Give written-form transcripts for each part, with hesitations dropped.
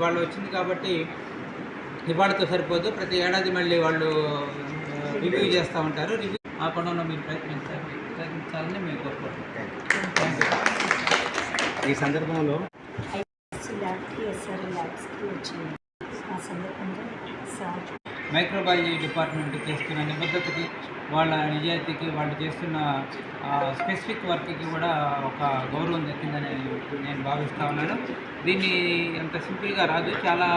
ఇవాళ వచ్చింది కాబట్టి ఇవాళతో సరిపోదు, ప్రతి ఏడాది మళ్ళీ వాళ్ళు రివ్యూ చేస్తూ ఉంటారు. రివ్యూ ఆపడంలో మీరు ప్రయత్నించాలని మేము కోరుకుంటున్నాం. ఈ సందర్భంలో మైక్రోబయాలజీ డిపార్ట్మెంట్ చేస్తున్న నిబద్ధతకి, వాళ్ళ నిజాయితీకి, వాళ్ళు చేస్తున్న స్పెసిఫిక్ వర్క్కి కూడా ఒక గౌరవం దక్కిందని నేను భావిస్తూ ఉన్నాను. దీన్ని అంత సింపుల్గా రాదు. చాలా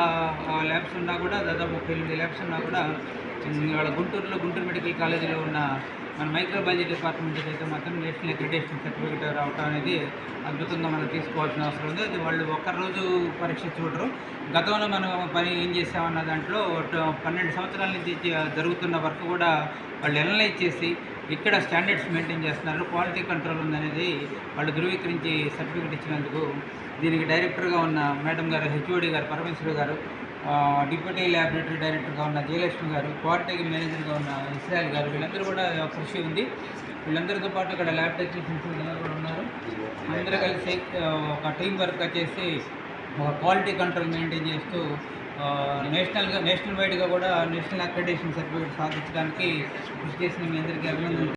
ల్యాబ్స్ ఉన్నా కూడా, దాదాపు 38 ల్యాబ్స్ ఉన్నా కూడా వాళ్ళ గుంటూరు మెడికల్ కాలేజీలో ఉన్న మన మైక్రోబయాలజీ డిపార్ట్మెంట్కి అయితే మాత్రం నేషనల్ అక్రిడిటేషన్ సర్టిఫికేట్ రావటం అనేది అద్భుతంగా మనం తీసుకోవాల్సిన అవసరం ఉంది. అది వాళ్ళు ఒక్కరోజు పరీక్ష చూడరు. గతంలో మనం పని ఏం చేసామన్న దాంట్లో 12 సంవత్సరాల నుంచి జరుగుతున్న వర్క్ కూడా వాళ్ళు అనలైజ్ చేసి ఇక్కడ స్టాండర్డ్స్ మెయింటైన్ చేస్తున్నారు, క్వాలిటీ కంట్రోల్ ఉందనేది వాళ్ళు ధృవీకరించి సర్టిఫికేట్ ఇచ్చినందుకు దీనికి డైరెక్టర్గా ఉన్న మేడం గారు, హెచ్ఓడి గారు పరమేశ్వరి గారు, డిప్యూటీ ల్యాబొరేటరీ డైరెక్టర్గా ఉన్న జయలక్ష్మి గారు, క్వాలిటీ మేనేజర్గా ఉన్న ఇస్రాయల్ గారు, వీళ్ళందరూ కూడా కృషి ఉంది. వీళ్ళందరితో పాటు ఇక్కడ ల్యాబ్ టెక్నీషియన్స్ కూడా ఉన్నారు. అందరూ కలిసి ఒక టీం వర్క్ చేసి ఒక క్వాలిటీ కంట్రోల్ మెయింటైన్ చేస్తూ నేషనల్ వైడ్గా కూడా నేషనల్ అక్రిడిటేషన్ సర్టిఫికేట్ సాధించడానికి కృషి చేసిన మీ అందరికీ అభినందనలు.